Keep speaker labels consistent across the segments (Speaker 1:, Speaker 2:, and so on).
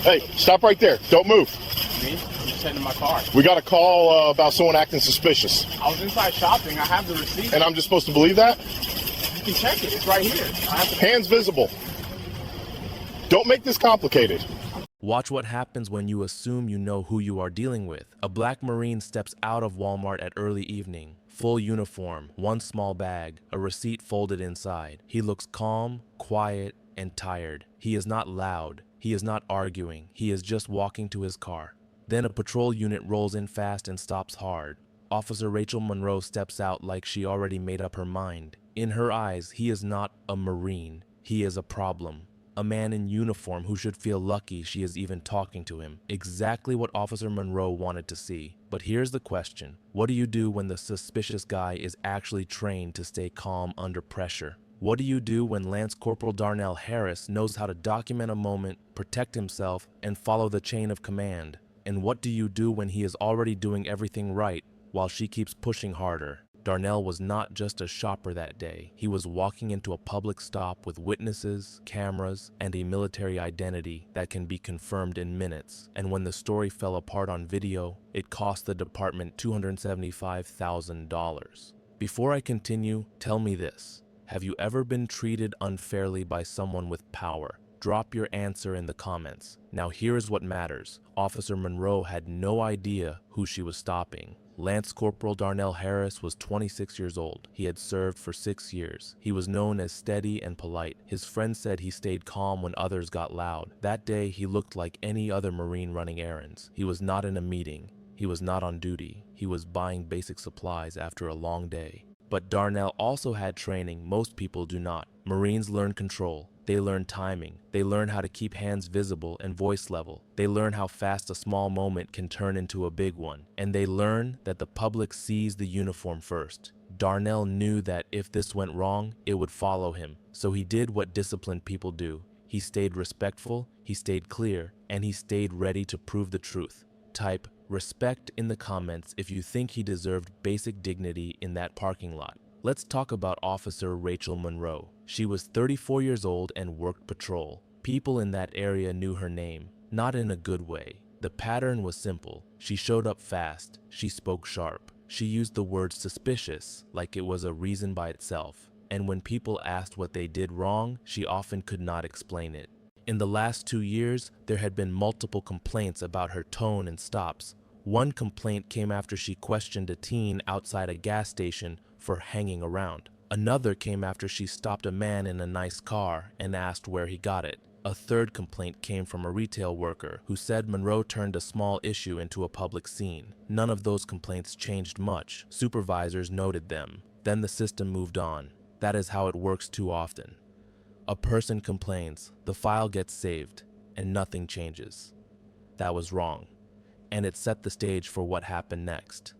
Speaker 1: Hey, stop right there. Don't move.
Speaker 2: Me? I'm just heading to my car.
Speaker 1: We got a call about someone acting suspicious.
Speaker 2: I was inside shopping. I have the receipt.
Speaker 1: And I'm just supposed to believe that?
Speaker 2: You can check it. It's right here.
Speaker 1: Hands visible. Don't make this complicated.
Speaker 3: Watch what happens when you assume you know who you are dealing with. A black Marine steps out of Walmart at early evening. Full uniform, one small bag, a receipt folded inside. He looks calm, quiet, and tired. He is not loud. He is not arguing. He is just walking to his car. Then a patrol unit rolls in fast and stops hard. Officer Rachel Monroe steps out like she already made up her mind. In her eyes, he is not a Marine. He is a problem. A man in uniform who should feel lucky she is even talking to him. Exactly what Officer Monroe wanted to see. But here's the question. What do you do when the suspicious guy is actually trained to stay calm under pressure? What do you do when Lance Corporal Darnell Harris knows how to document a moment, protect himself, and follow the chain of command? And what do you do when he is already doing everything right while she keeps pushing harder? Darnell was not just a shopper that day. He was walking into a public stop with witnesses, cameras, and a military identity that can be confirmed in minutes. And when the story fell apart on video, it cost the department $275,000. Before I continue, tell me this. Have you ever been treated unfairly by someone with power? Drop your answer in the comments. Now here is what matters. Officer Monroe had no idea who she was stopping. Lance Corporal Darnell Harris was 26 years old. He had served for 6 years. He was known as steady and polite. His friends said he stayed calm when others got loud. That day, he looked like any other Marine running errands. He was not in a meeting. He was not on duty. He was buying basic supplies after a long day. But Darnell also had training most people do not. Marines learn control. They learn timing. They learn how to keep hands visible and voice level. They learn how fast a small moment can turn into a big one. And they learn that the public sees the uniform first. Darnell knew that if this went wrong, it would follow him. So he did what disciplined people do. He stayed respectful, he stayed clear, and he stayed ready to prove the truth. Type respect in the comments if you think he deserved basic dignity in that parking lot. Let's talk about Officer Rachel Monroe. She was 34 years old and worked patrol. People in that area knew her name, not in a good way. The pattern was simple. She showed up fast. She spoke sharp. She used the word suspicious like it was a reason by itself. And when people asked what they did wrong, she often could not explain it. In the last 2 years, there had been multiple complaints about her tone and stops. One complaint came after she questioned a teen outside a gas station for hanging around. Another came after she stopped a man in a nice car and asked where he got it. A third complaint came from a retail worker who said Monroe turned a small issue into a public scene. None of those complaints changed much. Supervisors noted them. Then the system moved on. That is how it works too often. A person complains, the file gets saved, and nothing changes. That was wrong. And it set the stage for what happened next.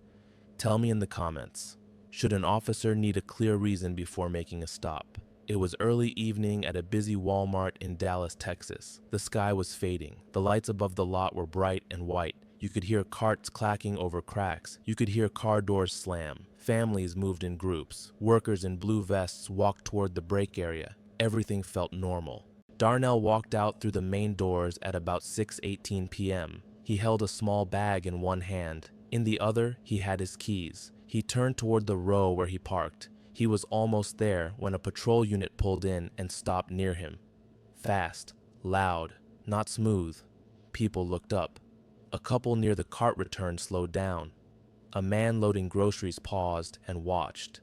Speaker 3: Tell me in the comments. Should an officer need a clear reason before making a stop? It was early evening at a busy Walmart in Dallas, Texas. The sky was fading. The lights above the lot were bright and white. You could hear carts clacking over cracks. You could hear car doors slam. Families moved in groups. Workers in blue vests walked toward the break area. Everything felt normal. Darnell walked out through the main doors at about 6:18 p.m. He held a small bag in one hand. In the other, he had his keys. He turned toward the row where he parked. He was almost there when a patrol unit pulled in and stopped near him. Fast, loud, not smooth. People looked up. A couple near the cart return slowed down. A man loading groceries paused and watched.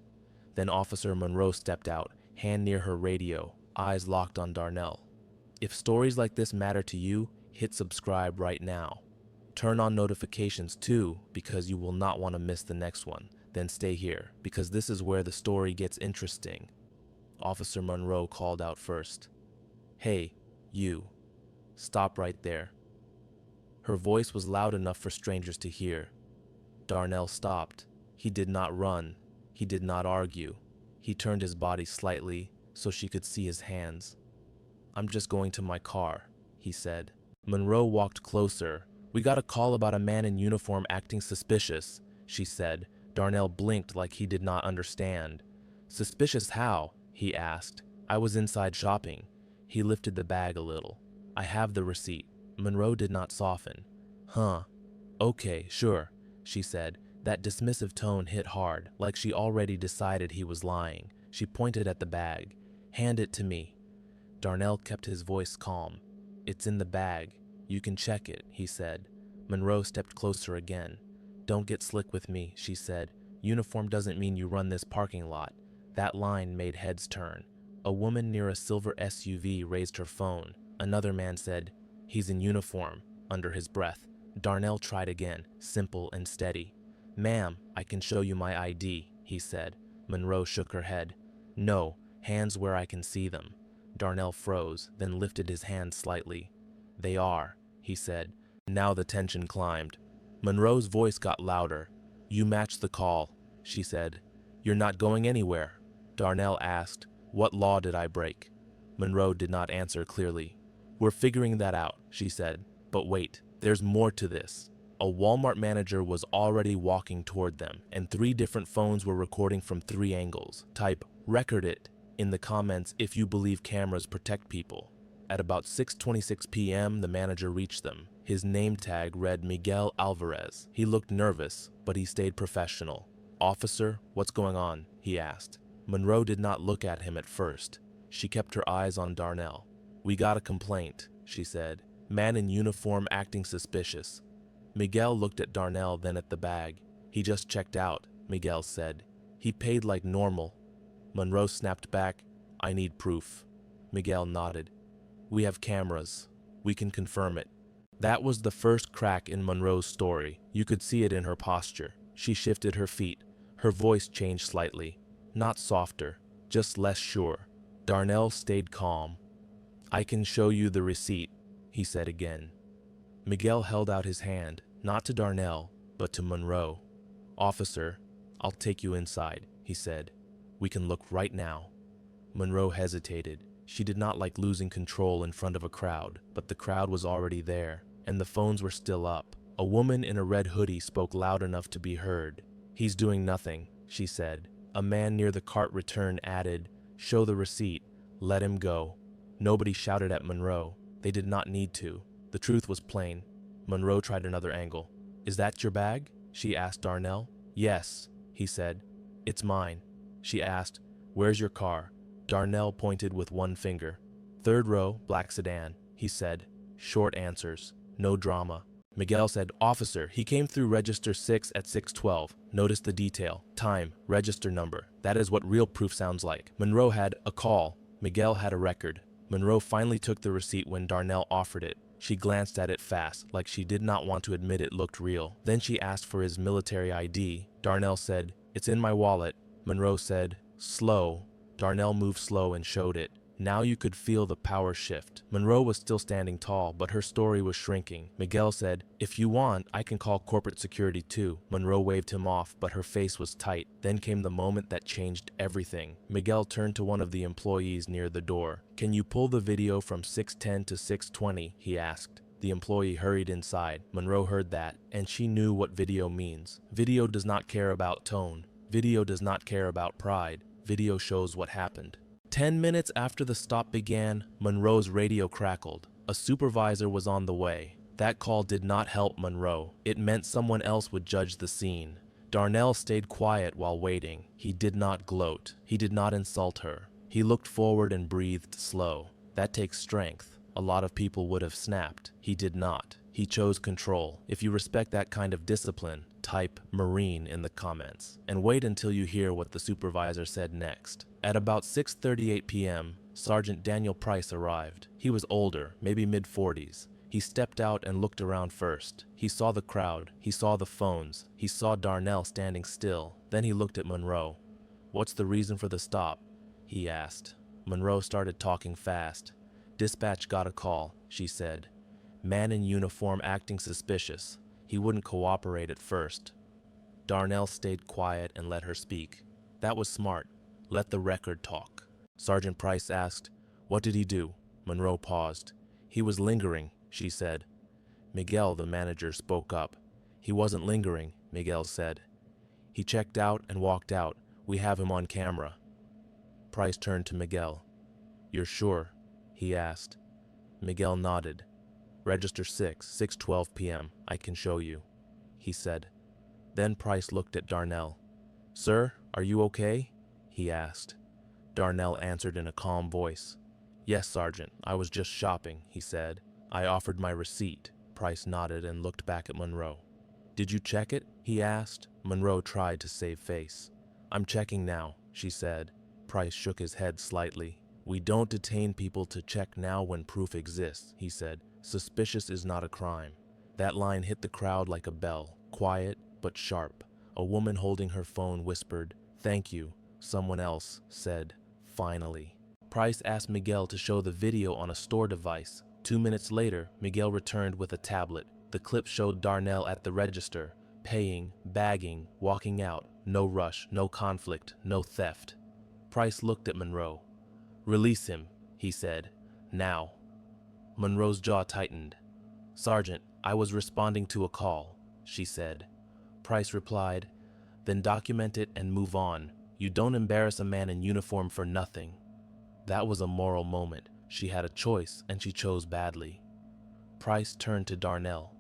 Speaker 3: Then Officer Monroe stepped out, hand near her radio, eyes locked on Darnell. If stories like this matter to you, hit subscribe right now. Turn on notifications too, because you will not want to miss the next one. Then stay here, because this is where the story gets interesting. Officer Monroe called out first. Hey, you. Stop right there. Her voice was loud enough for strangers to hear. Darnell stopped. He did not run. He did not argue. He turned his body slightly so she could see his hands. I'm just going to my car, he said. Monroe walked closer. We got a call about a man in uniform acting suspicious, she said. Darnell blinked like he did not understand. Suspicious how? He asked. I was inside shopping. He lifted the bag a little. I have the receipt. Monroe did not soften. Huh. Okay, sure, she said. That dismissive tone hit hard, like she already decided he was lying. She pointed at the bag. Hand it to me. Darnell kept his voice calm. It's in the bag. You can check it, he said. Monroe stepped closer again. Don't get slick with me, she said. Uniform doesn't mean you run this parking lot. That line made heads turn. A woman near a silver SUV raised her phone. Another man said, "He's in uniform," under his breath. Darnell tried again, simple and steady. "Ma'am, I can show you my ID," he said. Monroe shook her head. "No, hands where I can see them." Darnell froze, then lifted his hand slightly. "They are," he said. Now the tension climbed. Monroe's voice got louder. "You matched the call," she said. "You're not going anywhere." Darnell asked, "What law did I break?" Monroe did not answer clearly. "We're figuring that out," she said. "But wait, there's more to this." A Walmart manager was already walking toward them, and 3 different phones were recording from 3 angles. Type, "Record it," in the comments if you believe cameras protect people. At about 6:26 p.m., the manager reached them. His name tag read Miguel Alvarez. He looked nervous, but he stayed professional. "Officer, what's going on?" he asked. Monroe did not look at him at first. She kept her eyes on Darnell. "We got a complaint," she said. "Man in uniform acting suspicious." Miguel looked at Darnell, then at the bag. "He just checked out," Miguel said. "He paid like normal." Monroe snapped back, "I need proof." Miguel nodded. "We have cameras. We can confirm it." That was the first crack in Monroe's story. You could see it in her posture. She shifted her feet. Her voice changed slightly. Not softer, just less sure. Darnell stayed calm. "I can show you the receipt," he said again. Miguel held out his hand, not to Darnell, but to Monroe. "Officer, I'll take you inside," he said. "We can look right now." Monroe hesitated. She did not like losing control in front of a crowd, but the crowd was already there, and the phones were still up. A woman in a red hoodie spoke loud enough to be heard. "He's doing nothing," she said. A man near the cart return added, "Show the receipt. Let him go." Nobody shouted at Monroe. They did not need to. The truth was plain. Monroe tried another angle. "Is that your bag?" she asked Darnell. "Yes," he said. "It's mine." She asked, "Where's your car?" Darnell pointed with one finger. "Third row, black sedan," he said. Short answers. No drama. Miguel said, "Officer, he came through register 6 at 6:12. Notice the detail. Time, register number. That is what real proof sounds like." Monroe had a call. Miguel had a record. Monroe finally took the receipt when Darnell offered it. She glanced at it fast, like she did not want to admit it looked real. Then she asked for his military ID. Darnell said, "It's in my wallet." Monroe said, "Slow." Darnell moved slow and showed it. Now you could feel the power shift. Monroe was still standing tall, but her story was shrinking. Miguel said, "If you want, I can call corporate security too." Monroe waved him off, but her face was tight. Then came the moment that changed everything. Miguel turned to one of the employees near the door. "Can you pull the video from 6:10 to 6:20? He asked. The employee hurried inside. Monroe heard that, and she knew what video means. Video does not care about tone. Video does not care about pride. Video shows what happened. 10 minutes after the stop began, Monroe's radio crackled. A supervisor was on the way. That call did not help Monroe. It meant someone else would judge the scene. Darnell stayed quiet while waiting. He did not gloat. He did not insult her. He looked forward and breathed slow. That takes strength. A lot of people would have snapped. He did not. He chose control. If you respect that kind of discipline, type Marine in the comments, and wait until you hear what the supervisor said next. At about 6:38 p.m., Sergeant Daniel Price arrived. He was older, maybe mid-40s. He stepped out and looked around first. He saw the crowd. He saw the phones. He saw Darnell standing still. Then he looked at Monroe. "What's the reason for the stop?" he asked. Monroe started talking fast. "Dispatch got a call," she said. "Man in uniform acting suspicious. He wouldn't cooperate at first." Darnell stayed quiet and let her speak. That was smart. Let the record talk. Sergeant Price asked, "What did he do?" Monroe paused. "He was lingering," she said. Miguel, the manager, spoke up. "He wasn't lingering," Miguel said. "He checked out and walked out. We have him on camera." Price turned to Miguel. "You're sure?" he asked. Miguel nodded. Register 6:12 p.m. I can show you, he said. Then Price looked at Darnell. Sir, are you okay? He asked. Darnell answered in a calm voice. Yes, Sergeant, I was just shopping, he said. I offered my receipt. Price nodded and looked back at Monroe. Did you check it? He asked. Monroe tried to save face. I'm checking now, she said. Price shook his head slightly. We don't detain people to check now when proof exists, he said. Suspicious is not a crime. That line hit the crowd like a bell, quiet but sharp. A woman holding her phone whispered, "Thank you." Someone else said, "Finally." Price asked Miguel to show the video on a store device. 2 minutes later, Miguel returned with a tablet. The clip showed Darnell at the register, paying, bagging, walking out. No rush, no conflict, no theft. Price looked at Monroe. Release him, he said. Now. Monroe's jaw tightened. Sergeant, I was responding to a call, she said. Price replied, then document it and move on. You don't embarrass a man in uniform for nothing. That was a moral moment. She had a choice, and she chose badly. Price turned to Darnell.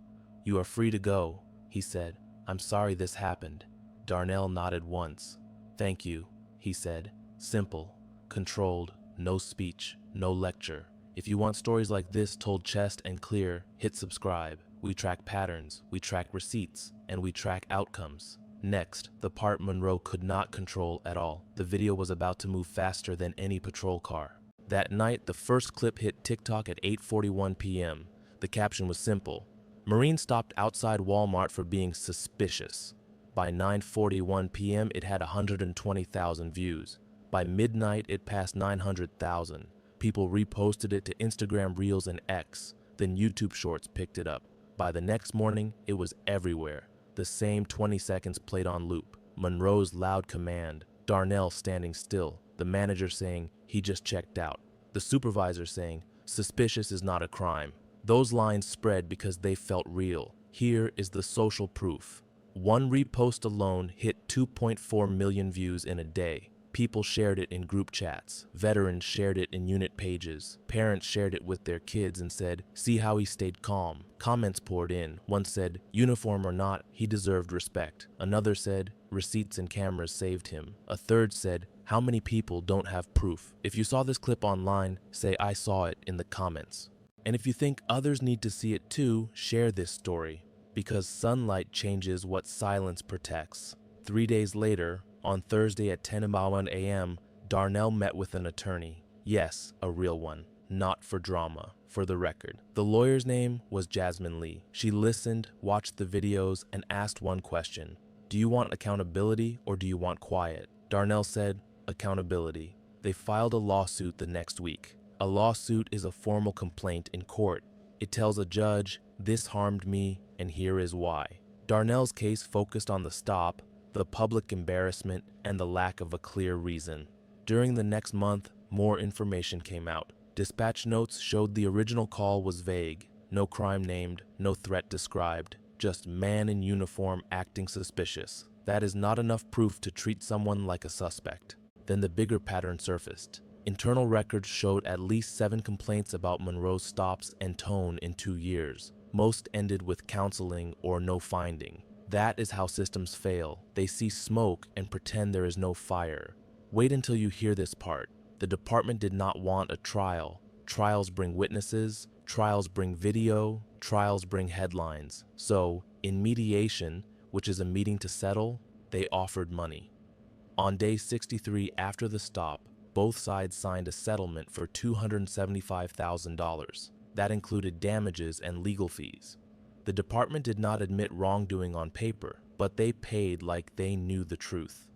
Speaker 3: You are free to go, he said. I'm sorry this happened. Darnell nodded once. Thank you, he said. Simple, controlled, no speech, no lecture. If you want stories like this told chest and clear, hit subscribe. We track patterns, we track receipts, and we track outcomes. Next, the part Monroe could not control at all. The video was about to move faster than any patrol car. That night, the first clip hit TikTok at 8:41 p.m. The caption was simple. Marine stopped outside Walmart for being suspicious. By 9:41 p.m., it had 120,000 views. By midnight, it passed 900,000. People reposted it to Instagram Reels and X. Then YouTube Shorts picked it up. By the next morning, it was everywhere. The same 20 seconds played on loop. Monroe's loud command, Darnell standing still, the manager saying, he just checked out, the supervisor saying, suspicious is not a crime. Those lines spread because they felt real. Here is the social proof. One repost alone hit 2.4 million views in a day. People shared it in group chats. Veterans shared it in unit pages. Parents shared it with their kids and said, see how he stayed calm. Comments poured in. One said, uniform or not, he deserved respect. Another said, receipts and cameras saved him. A third said, how many people don't have proof? If you saw this clip online, say I saw it in the comments. And if you think others need to see it too, share this story. Because sunlight changes what silence protects. 3 days later, on Thursday at 10:01 a.m., Darnell met with an attorney. Yes, a real one, not for drama, for the record. The lawyer's name was Jasmine Lee. She listened, watched the videos, and asked one question. Do you want accountability or do you want quiet? Darnell said, accountability. They filed a lawsuit the next week. A lawsuit is a formal complaint in court. It tells a judge, this harmed me, and here is why. Darnell's case focused on the stop, the public embarrassment, and the lack of a clear reason. During the next month, more information came out. Dispatch notes showed the original call was vague. No crime named, no threat described. Just man in uniform acting suspicious. That is not enough proof to treat someone like a suspect. Then the bigger pattern surfaced. Internal records showed at least 7 complaints about Monroe's stops and tone in 2 years. Most ended with counseling or no finding. That is how systems fail. They see smoke and pretend there is no fire. Wait until you hear this part. The department did not want a trial. Trials bring witnesses, trials bring video, trials bring headlines. So, in mediation, which is a meeting to settle, they offered money. On day 63 after the stop, both sides signed a settlement for $275,000. That included damages and legal fees. The department did not admit wrongdoing on paper, but they paid like they knew the truth.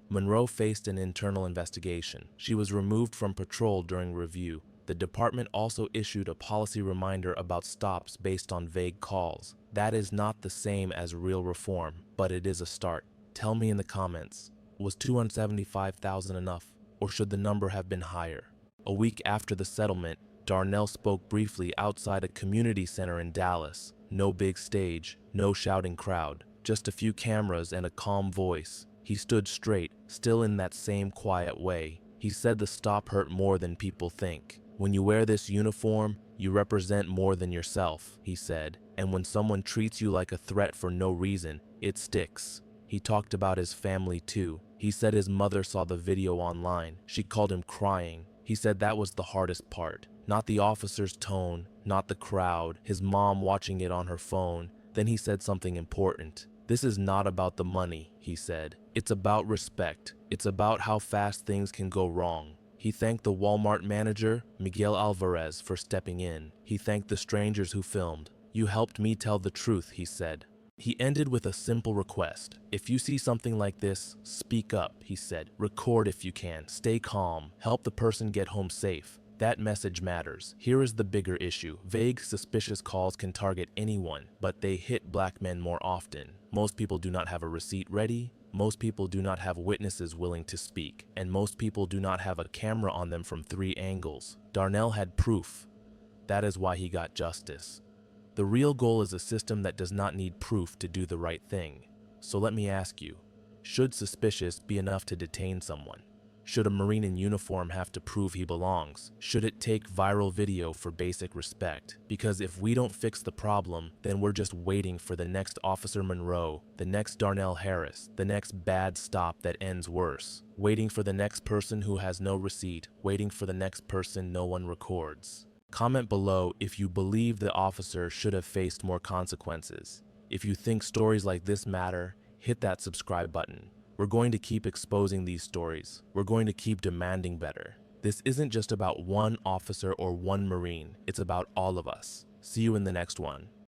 Speaker 3: Monroe faced an internal investigation. She was removed from patrol during review. The department also issued a policy reminder about stops based on vague calls. That is not the same as real reform, but it is a start. Tell me in the comments, was $275,000 enough, or should the number have been higher? A week after the settlement, Darnell spoke briefly outside a community center in Dallas. No big stage, no shouting crowd, just a few cameras and a calm voice. He stood straight, still in that same quiet way. He said the stop hurt more than people think. When you wear this uniform, You represent more than yourself, he said, and when someone treats you like a threat for no reason, it sticks. He talked about his family too. He said his mother saw the video online. She called him crying. He said that was the hardest part. Not the officer's tone, not the crowd, his mom watching it on her phone. Then he said something important. This is not about the money, he said. It's about respect. It's about how fast things can go wrong. He thanked the Walmart manager, Miguel Alvarez, for stepping in. He thanked the strangers who filmed. You helped me tell the truth, he said. He ended with a simple request. If you see something like this, speak up, he said. Record if you can. Stay calm. Help the person get home safe. That message matters. Here is the bigger issue. Vague, suspicious calls can target anyone, but they hit black men more often. Most people do not have a receipt ready. Most people do not have witnesses willing to speak. And most people do not have a camera on them from 3 angles. Darnell had proof. That is why he got justice. The real goal is a system that does not need proof to do the right thing. So let me ask you, should suspicious be enough to detain someone? Should a Marine in uniform have to prove he belongs? Should it take viral video for basic respect? Because if we don't fix the problem, then we're just waiting for the next Officer Monroe, the next Darnell Harris, the next bad stop that ends worse. Waiting for the next person who has no receipt, waiting for the next person no one records. Comment below if you believe the officer should have faced more consequences. If you think stories like this matter, hit that subscribe button. We're going to keep exposing these stories. We're going to keep demanding better. This isn't just about one officer or one Marine. It's about all of us. See you in the next one.